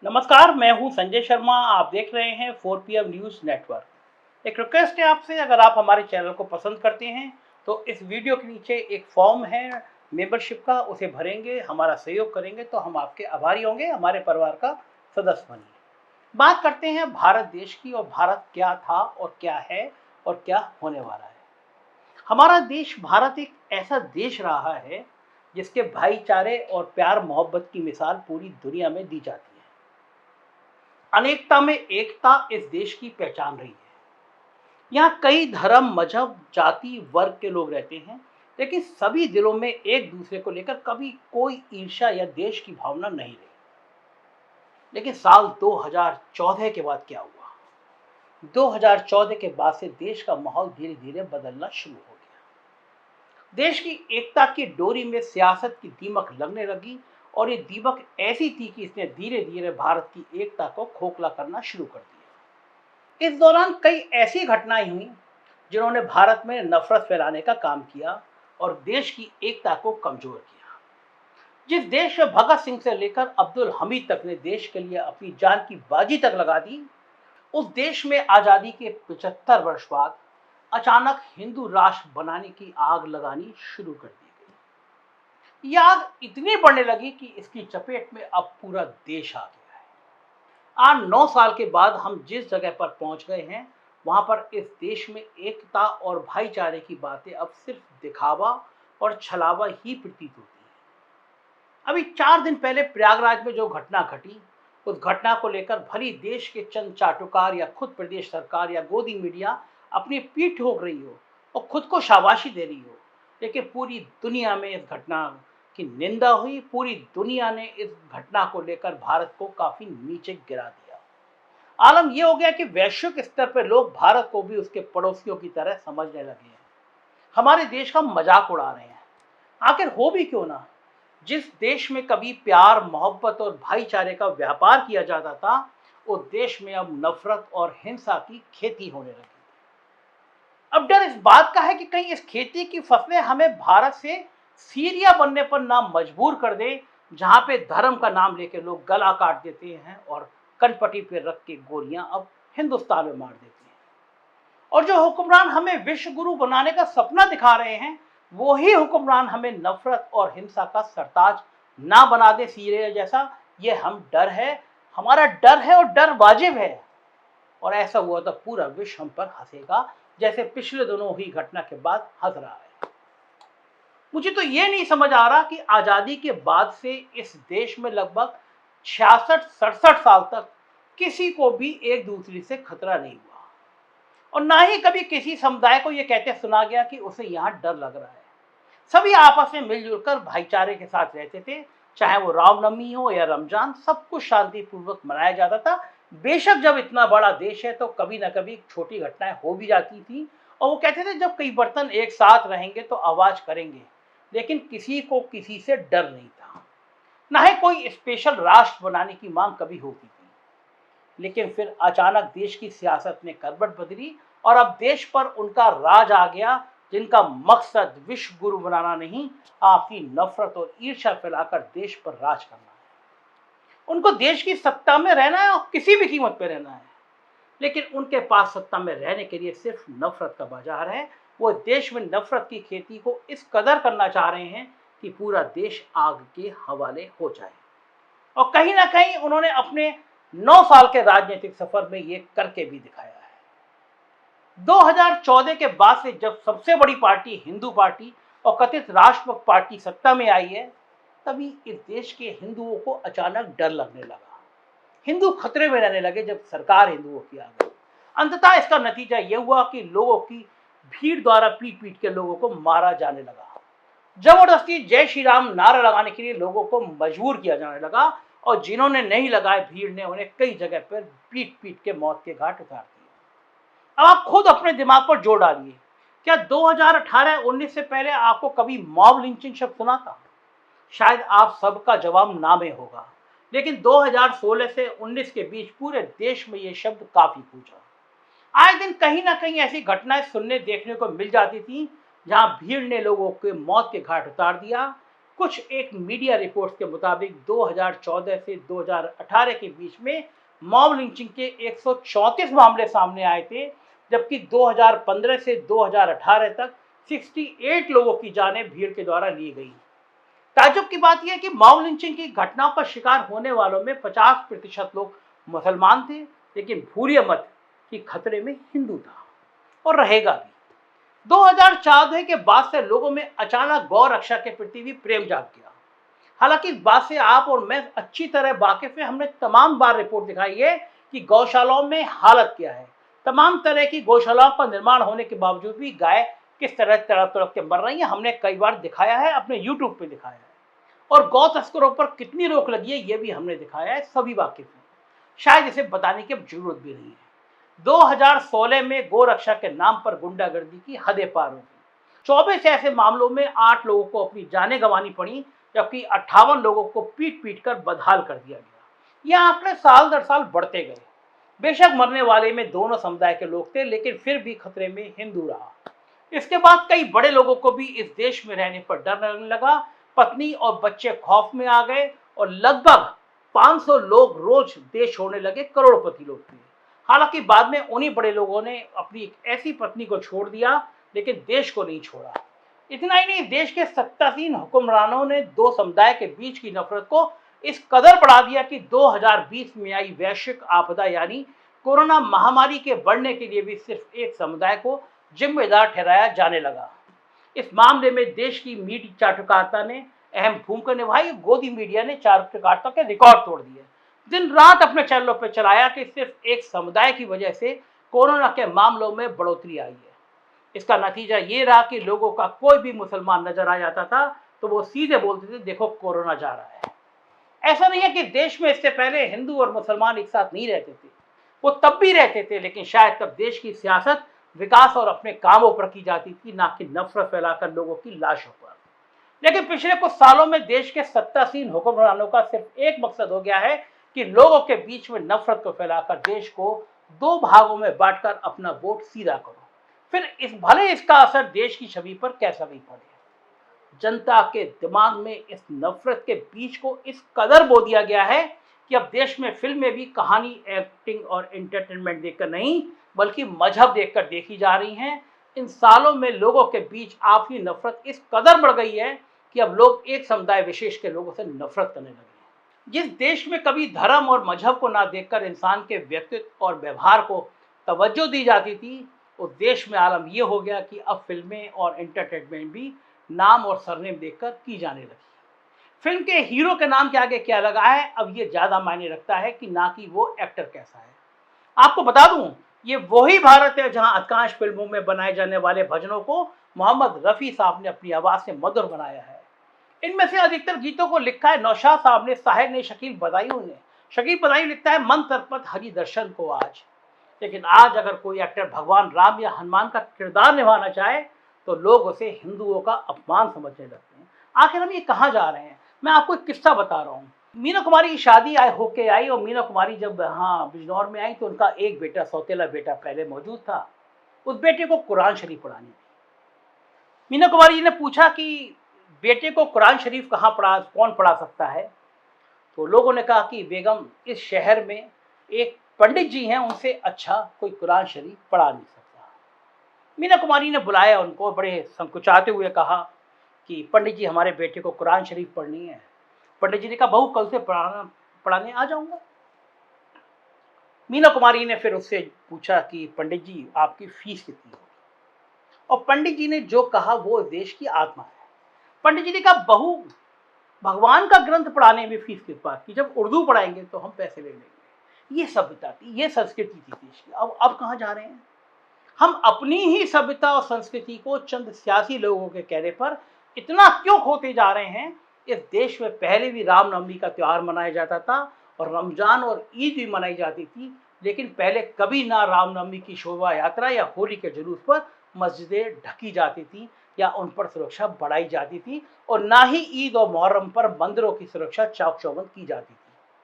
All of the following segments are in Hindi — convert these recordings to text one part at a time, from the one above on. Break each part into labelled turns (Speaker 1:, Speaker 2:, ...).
Speaker 1: नमस्कार, मैं हूं संजय शर्मा। आप देख रहे हैं 4PM न्यूज़ नेटवर्क। एक रिक्वेस्ट है आपसे, अगर आप हमारे चैनल को पसंद करते हैं तो इस वीडियो के नीचे एक फॉर्म है मेंबरशिप का, उसे भरेंगे, हमारा सहयोग करेंगे तो हम आपके आभारी होंगे, हमारे परिवार का सदस्य बनिए। बात करते हैं भारत देश की, और भारत क्या था और क्या है और क्या होने वाला है। हमारा देश भारत एक ऐसा देश रहा है जिसके भाईचारे और प्यार मोहब्बत की मिसाल पूरी दुनिया में दी जाती है। अनेकता में एकता इस देश की पहचान रही है। यहाँ कई धर्म, मजहब, जाति, वर्ग के लोग रहते हैं, लेकिन सभी दिलों में एक दूसरे को लेकर कभी कोई ईर्ष्या या देश की भावना नहीं रही। लेकिन साल 2014 के बाद क्या हुआ? 2014 के बाद से देश का माहौल धीरे धीरे बदलना शुरू हो गया। देश की एकता की डोरी में सियासत की दीमक लगने लगी, और ये दीमक ऐसी थी कि इसने धीरे धीरे भारत की एकता को खोखला करना शुरू कर दिया। इस दौरान कई ऐसी घटनाएं हुई जिन्होंने भारत में नफरत फैलाने का काम किया और देश की एकता को कमजोर किया। जिस देश में भगत सिंह से लेकर अब्दुल हमीद तक ने देश के लिए अपनी जान की बाजी तक लगा दी, उस देश में आजादी के 75 वर्ष बाद अचानक हिंदू राष्ट्र बनाने की आग लगानी शुरू कर दी गई। यह आग इतनी बढ़ने लगी कि इसकी चपेट में अब पूरा देश आ गया है। आज 9 साल के बाद हम जिस जगह पर पहुंच गए हैं, वहां पर इस देश में एकता और भाईचारे की बातें अब सिर्फ दिखावा और छलावा ही प्रतीत होती है। अभी 4 दिन पहले प्रयागराज में जो घटना घटी, उस घटना को लेकर भली देश के चंद चाटुकार या खुद प्रदेश सरकार या गोदी मीडिया अपनी पीठ ठोक रही हो और खुद को शाबाशी दे रही हो, लेकिन पूरी दुनिया में इस घटना की निंदा हुई। पूरी दुनिया ने इस घटना को लेकर भारत को काफी नीचे गिरा दिया। आलम यह हो गया कि वैश्विक स्तर पर लोग भारत को भी उसके पड़ोसियों की तरह समझने लगे हैं, हमारे देश का मजाक उड़ा रहे हैं। आखिर हो भी क्यों ना? जिस देश में कभी प्यार, मोहब्बत और भाईचारे का व्यापार किया जाता था, उस देश में अब नफरत और हिंसा की खेती होने लगी। अब डर इस बात का है कि कहीं इस खेती की फसलें हमें भारत से सीरिया बनने पर ना मजबूर कर दे, जहां पे धर्म का नाम लेके लोग गला काट देते हैं और कनपटी पे रख के गोलियां अब हिंदुस्तान में मार देते हैं। और जो हुक्मरान हमें विश्व गुरु बनाने का सपना दिखा रहे हैं, वो ही हुक्मरान हमें नफरत और हिंसा का सरताज ना बना दे सीरिया जैसा। ये हम डर है, हमारा डर है, और डर वाजिब है। और ऐसा हुआ तो पूरा विश्व हम पर हंसेगा, जैसे पिछले दिनों हुई घटना के बाद हंस रहा है। मुझे तो ये नहीं समझ आ रहा कि आजादी के बाद से इस देश में लगभग 66-67 साल तक किसी को भी एक दूसरे से खतरा नहीं हुआ, और ना ही कभी किसी समुदाय को यह कहते सुना गया कि उसे यहाँ डर लग रहा है। सभी आपस में मिलजुल कर भाईचारे के साथ रहते थे। चाहे वो रामनवमी हो या रमजान, सब कुछ शांतिपूर्वक मनाया जाता था। बेशक जब इतना बड़ा देश है तो कभी ना कभी छोटी घटनाएं हो भी जाती थी, और वो कहते थे जब कई बर्तन एक साथ रहेंगे तो आवाज करेंगे, लेकिन किसी को किसी से डर नहीं था। ना ही कोई स्पेशल राष्ट्र बनाने की मांग कभी होती थी। लेकिन फिर अचानक देश की सियासत ने करवट बदली, और अब देश पर उनका राज आ गया जिनका मकसद विश्व गुरु बनाना नहीं, आपकी नफरत और ईर्ष्या फैलाकर देश पर राज करना है। उनको देश की सत्ता में रहना है और किसी भी कीमत पर रहना है, लेकिन उनके पास सत्ता में रहने के लिए सिर्फ नफरत का बाजार है। वो देश में नफरत की खेती को इस कदर करना चाह रहे हैं कि पूरा देश आग के हवाले हो जाए। और कहीं ना कहीं उन्होंने अपने 9 साल के राजनीतिक सफर में ये करके भी दिखाया है। 2014 के बाद से जब सबसे बड़ी पार्टी हिंदू पार्टी और कथित राष्ट्रभक्त पार्टी सत्ता में आई है, तभी इस देश के हिंदुओं को अचानक डर लगने लगा। हिंदू खतरे में रहने लगे जब सरकार हिंदुओं की आ गई। अंततः इसका नतीजा यह हुआ कि लोगों की भीड़ द्वारा पीट पीट के लोगों को मारा जाने लगा। जबरदस्ती जय श्री राम नारा लगाने के लिए लोगों को मजबूर किया जाने लगा, और जिन्होंने नहीं लगाए, भीड़ ने उन्हें कई जगह पर पीट पीट के मौत के घाट उतार दिए। अब आप खुद अपने दिमाग पर जोर डालिए, क्या 2018-19 से पहले आपको कभी मॉब लिंचिंग शब्द सुना था? शायद आप सबका जवाब ना में होगा। लेकिन 2016 से 19 के बीच पूरे देश में ये शब्द काफी गूंजा। आए दिन कहीं ना कहीं ऐसी घटनाएं सुनने देखने को मिल जाती थी, जहां भीड़ ने लोगों के मौत के घाट उतार दिया। कुछ एक मीडिया रिपोर्ट्स के मुताबिक 2014 से 2018 के बीच में मॉब लिंचिंग के 134 मामले सामने आए थे, जबकि 2015 से 2018 तक 68 लोगों की जानें भीड़ के द्वारा ली गई। ताज्जुब की बात यह है कि मॉब लिंचिंग की घटनाओं का शिकार होने वालों में 50% लोग मुसलमान थे, लेकिन भूरिया मत कि खतरे में हिंदू था और रहेगा भी। 2014 के बाद से लोगों में अचानक गौ रक्षा के प्रति भी प्रेम जाग गया। हालांकि इस बात से आप और मैं अच्छी तरह वाकिफ है, हमने तमाम बार रिपोर्ट दिखाई है कि गौशालाओं में हालत क्या है। तमाम तरह की गौशालाओं का निर्माण होने के बावजूद भी गाय किस तरह तड़प तड़प के मर रही है, हमने कई बार दिखाया है, अपने यूट्यूब पे दिखाया है। और गौ तस्करों पर कितनी रोक लगी है ये भी हमने दिखाया है, सभी वाकिफ हैं, शायद इसे बताने की अब जरूरत भी नहीं है। 2016 में गौ रक्षा के नाम पर गुंडागर्दी की हदें पार हो गई। 24 ऐसे मामलों में 8 लोगों को अपनी जानें गंवानी पड़ी, जबकि 58 लोगों को पीट पीट कर बदहाल कर दिया गया। यह आंकड़े साल दर साल बढ़ते गए। बेशक मरने वाले में दोनों समुदाय के लोग थे, लेकिन फिर भी खतरे में हिंदू रहा। इसके बाद कई बड़े लोगों को भी इस देश में रहने पर डर लगने लगा। पत्नी और बच्चे खौफ में आ गए और लगभग 500 लोग रोज देश छोड़ने लगे। करोड़पति लोग थे। हालांकि बाद में उन्हीं बड़े लोगों ने अपनी एक ऐसी पत्नी को छोड़ दिया, लेकिन देश को नहीं छोड़ा। इतना ही नहीं, देश के सत्तासीन हुक्मरानों ने दो समुदाय के बीच की नफरत को इस कदर बढ़ा दिया कि 2020 में आई वैश्विक आपदा यानी कोरोना महामारी के बढ़ने के लिए भी सिर्फ एक समुदाय को जिम्मेदार ठहराया जाने लगा। इस मामले में देश की मीडिया चाटुकारिता ने अहम भूमिका निभाई। गोदी मीडिया ने चाटुकारिता के रिकॉर्ड तोड़ दिए। दिन रात अपने चैनलों पर चलाया कि सिर्फ एक समुदाय की वजह से कोरोना के मामलों में बढ़ोतरी आई है। इसका नतीजा ये रहा कि लोगों का कोई भी मुसलमान नजर आ जाता था तो वो सीधे बोलते थे, देखो कोरोना जा रहा है। ऐसा नहीं है कि देश में इससे पहले हिंदू और मुसलमान एक साथ नहीं रहते थे, वो तब भी रहते थे, लेकिन शायद तब देश की सियासत विकास और अपने कामों पर की जाती थी, ना कि नफरत फैलाकर लोगों की लाशों पर। लेकिन पिछले कुछ सालों में देश के सत्तासीन हुक्मरानों का सिर्फ एक मकसद हो गया है कि लोगों के बीच में नफरत को फैलाकर देश को दो भागों में बांटकर अपना वोट सीधा करो। फिर भले इसका असर देश की छवि पर कैसा भी पड़े। जनता के दिमाग में इस नफरत के बीज को इस कदर बो दिया गया है कि अब देश में फिल्में भी कहानी, एक्टिंग और एंटरटेनमेंट देखकर नहीं बल्कि मजहब देखकर देखी जा रही हैं। इन सालों में लोगों के बीच आपसी नफरत इस कदर बढ़ गई है कि अब लोग एक समुदाय विशेष के लोगों से नफरत करने लगे हैं। जिस देश में कभी धर्म और मजहब को ना देखकर इंसान के व्यक्तित्व और व्यवहार को तवज्जो दी जाती थी, उस देश में आलम यह हो गया कि अब फिल्में और एंटरटेनमेंट भी नाम और सरनेम देखकर की जाने लगी। फिल्म के हीरो के नाम के आगे क्या लगा है, अब ये ज्यादा मायने रखता है कि ना कि वो एक्टर कैसा है। आपको बता दूं, ये वही भारत है जहां अधिकांश फिल्मों में बनाए जाने वाले भजनों को मोहम्मद रफी साहब ने अपनी आवाज से मधुर बनाया है। इनमें से अधिकतर गीतों को लिखा है नौशाद साहब ने, साहिर ने, शकील बदायूं ने। शकील बदायूं लिखता है, मन तरपत हरि दर्शन को आज। लेकिन आज अगर कोई एक्टर भगवान राम या हनुमान का किरदार निभाना चाहे तो लोग उसे हिंदुओं का अपमान समझने लगते हैं। आखिर हम ये कहाँ जा रहे हैं? मैं आपको एक किस्सा बता रहा हूँ। मीना कुमारी की शादी होके आई और मीना कुमारी जब यहाँ बिजनौर में आई तो उनका एक बेटा, सौतेला बेटा पहले मौजूद था। उस बेटे को कुरान शरीफ पढ़ानी थी। मीना कुमारी जी ने पूछा कि बेटे को कुरान शरीफ कौन पढ़ा सकता है? तो लोगों ने कहा कि बेगम, इस शहर में एक पंडित जी हैं, उनसे अच्छा कोई कुरान शरीफ पढ़ा नहीं सकता। मीना कुमारी ने बुलाया उनको, बड़े संकुचाते हुए कहा कि पंडित जी, हमारे बेटे को कुरान शरीफ पढ़नी है। पंडित जी ने कहा, बहू कल से पढ़ाने आ जाऊंगा। मीना कुमारी ने फिर उससे पूछा कि पंडित जी, आपकी फीस कितनी होगी? और पंडित जी ने जो कहा वो देश की आत्मा है। पंडित जी ने कहा, बहू, भगवान का ग्रंथ पढ़ाने में फीस किस बात की? जब उर्दू पढ़ाएंगे तो हम पैसे ले लेंगे। ये सभ्यता थी, ये संस्कृति थी देश की। अब कहाँ जा रहे हैं? हम अपनी ही सभ्यता और संस्कृति को चंद सियासी लोगों के कहने पर इतना क्यों खोते जा रहे हैं? इस देश में पहले भी रामनवमी का त्यौहार मनाया जाता था और रमजान और ईद भी मनाई जाती थी, लेकिन पहले कभी ना रामनवमी की शोभा यात्रा या होली के जुलूस पर मस्जिदें ढकी जाती थी या उन पर सुरक्षा बढ़ाई जाती थी, और ना ही ईद और मुहर्रम पर मंदिरों की सुरक्षा चाक चौबंद की जाती थी।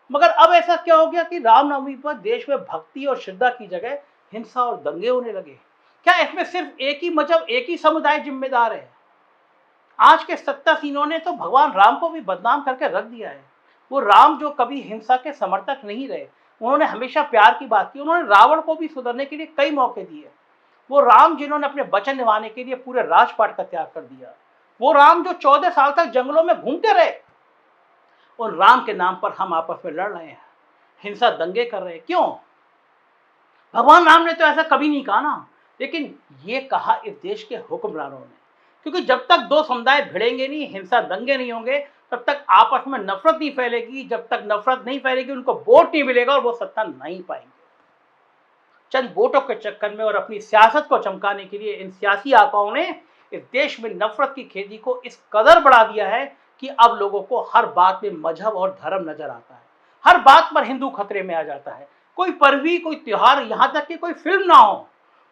Speaker 1: मगर अब ऐसा क्या हो गया कि रामनवमी पर देश में भक्ति और श्रद्धा की जगह हिंसा और दंगे होने लगे? क्या इसमें सिर्फ एक ही मजहब, एक ही समुदाय जिम्मेदार है? आज के सत्तासीनों ने तो भगवान राम को भी बदनाम करके रख दिया है। वो राम जो कभी हिंसा के समर्थक नहीं रहे, उन्होंने हमेशा प्यार की बात की। उन्होंने रावण को भी सुधरने के लिए कई मौके दिए। वो राम जिन्होंने अपने वचन निभाने के लिए पूरे राजपाट का त्याग कर दिया। वो राम जो 14 साल तक जंगलों में घूमते रहे। उन राम के नाम पर हम आपस में लड़ रहे हैं, हिंसा दंगे कर रहे हैं। क्यों? भगवान राम ने तो ऐसा कभी नहीं कहा ना, लेकिन ये कहा इस देश के हुक्मरानों ने। क्योंकि जब तक दो समुदाय भिड़ेंगे नहीं, हिंसा दंगे नहीं होंगे, तब तक आपस में नफरत नहीं फैलेगी। जब तक नफरत नहीं फैलेगी, उनको वोट नहीं मिलेगा और वो सत्ता नहीं पाएंगे। चंद वोटों के चक्कर में और अपनी सियासत को चमकाने के लिए इन सियासी आकाओं ने इस देश में नफरत की खेती को इस कदर बढ़ा दिया है कि अब लोगों को हर बात में मजहब और धर्म नजर आता है। हर बात पर हिंदू खतरे में आ जाता है। कोई पर्वी, कोई त्योहार, यहाँ तक कि कोई फिल्म ना हो,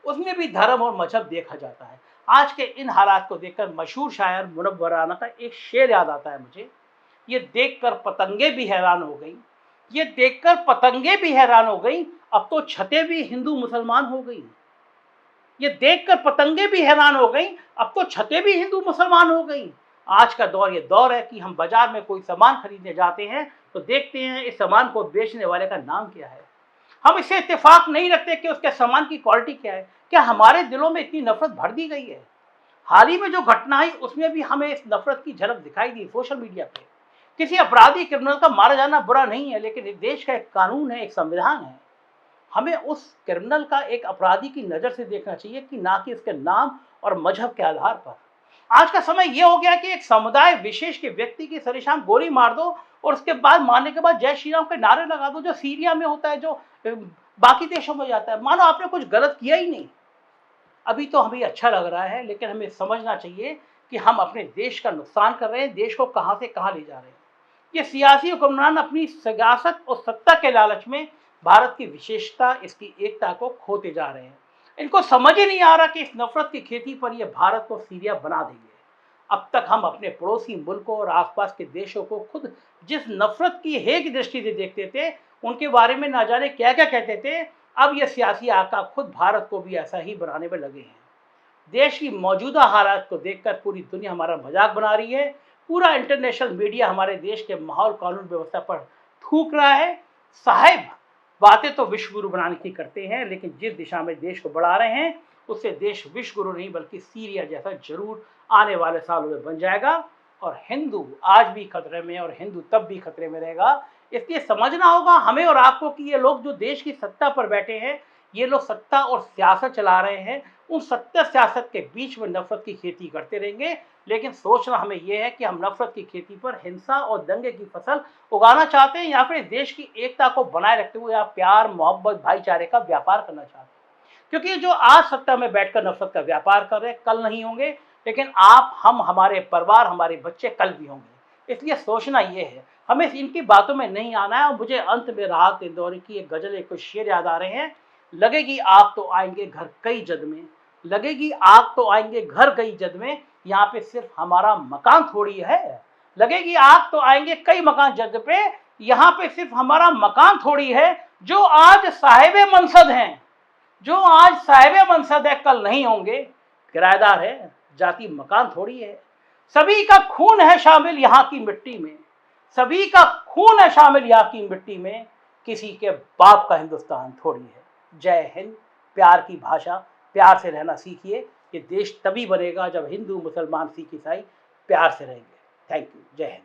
Speaker 1: उसमें भी धर्म और मजहब देखा जाता है। आज के इन हालात को देखकर मशहूर शायर मुनव्वराना का एक शेर याद आता है मुझे। ये देखकर पतंगे भी हैरान हो गई, ये देखकर पतंगे भी हैरान हो गई, अब तो छतें भी हिंदू मुसलमान हो गई। ये देखकर पतंगे भी हैरान हो गई, अब तो छतें भी हिंदू मुसलमान हो गई। आज का दौर ये दौर है कि हम बाजार में कोई सामान खरीदने जाते हैं तो देखते हैं इस सामान को बेचने वाले का नाम क्या है। हम इससे इत्तेफाक नहीं रखते कि उसके सामान की क्वालिटी क्या है। क्या हमारे दिलों में इतनी नफरत भर दी गई है? हाल ही में जो घटना आई उसमें भी हमें इस नफरत की झलक दिखाई दी सोशल मीडिया पे। किसी अपराधी क्रिमिनल का मारा जाना बुरा नहीं है, लेकिन इस देश का एक कानून है, एक संविधान है। हमें उस क्रिमिनल का, एक अपराधी की नज़र से देखना चाहिए कि ना कि उसके नाम और मजहब के आधार पर। आज का समय यह हो गया कि एक समुदाय विशेष के व्यक्ति की सरेआम गोली मार दो और उसके बाद, मारने के बाद जय श्री राम के नारे लगा दो, जो सीरिया में होता है, जो बाकी देशों में जाता है, मानो आपने कुछ गलत किया ही नहीं। अभी तो हमें अच्छा लग रहा है, लेकिन हमें समझना चाहिए कि हम अपने देश का नुकसान कर रहे हैं, देश को कहां से कहां ले जा रहे हैं। ये सियासी हुक्मरान अपनी सियासत और सत्ता के लालच में भारत की विशेषता, इसकी एकता को खोते जा रहे हैं। इनको समझ ही नहीं आ रहा कि इस नफरत की खेती पर ये भारत को सीरिया बना देंगे। अब तक हम अपने पड़ोसी मुल्कों और आसपास के देशों को खुद जिस नफरत की हेय दृष्टि से देखते थे, उनके बारे में ना जाने क्या क्या कहते थे, अब ये सियासी आका खुद भारत को भी ऐसा ही बनाने में लगे हैं। देश की मौजूदा हालात को देखकर पूरी दुनिया हमारा मजाक बना रही है। पूरा इंटरनेशनल मीडिया हमारे देश के माहौल, कानून व्यवस्था पर थूक रहा है। साहेब, बातें तो विश्व गुरु बनाने की करते हैं, लेकिन जिस दिशा में देश को बढ़ा रहे हैं उससे देश विश्व गुरु नहीं बल्कि सीरिया जैसा जरूर आने वाले सालों में बन जाएगा। और हिंदू आज भी खतरे में और हिंदू तब भी खतरे में रहेगा। इसलिए समझना होगा हमें और आपको कि ये लोग जो देश की सत्ता पर बैठे हैं, ये लोग सत्ता और सियासत चला रहे हैं। उन सत्ता सियासत के बीच में नफरत की खेती करते रहेंगे, लेकिन सोचना हमें यह है कि हम नफरत की खेती पर हिंसा और दंगे की फसल उगाना चाहते हैं या फिर देश की एकता को बनाए रखते हुए या प्यार, मोहब्बत, भाईचारे का व्यापार करना चाहते हैं। क्योंकि जो आज सत्ता में बैठकर नफरत का व्यापार कर रहे हैं, कल नहीं होंगे, लेकिन आप, हम, हमारे परिवार, हमारे बच्चे कल भी होंगे। इसलिए सोचना ये है, हमें इनकी बातों में नहीं आना है। और मुझे अंत में राहत इंदौरी की एक गजल, एक शेर याद आ रहे हैं। लगेगी आग तो आएंगे घर कई जद में, लगेगी आग तो आएंगे घर कई जद में, यहाँ पे सिर्फ हमारा मकान थोड़ी है। लगेगी आग तो आएंगे कई मकान जद पे, यहाँ पे सिर्फ हमारा मकान थोड़ी है। जो आज साहिबे मनसब हैं, जो आज साहिबे मनसब है, कल नहीं होंगे किराएदार है, जाति मकान थोड़ी है। सभी का खून है शामिल यहाँ की मिट्टी में, सभी का खून है शामिल यहाँ की मिट्टी में, किसी के बाप का हिंदुस्तान थोड़ी है। जय हिंद। प्यार की भाषा, प्यार से रहना सीखिए। ये देश तभी बनेगा जब हिंदू, मुसलमान, सिख, ईसाई प्यार से रहेंगे। Thank you. जय हिंद।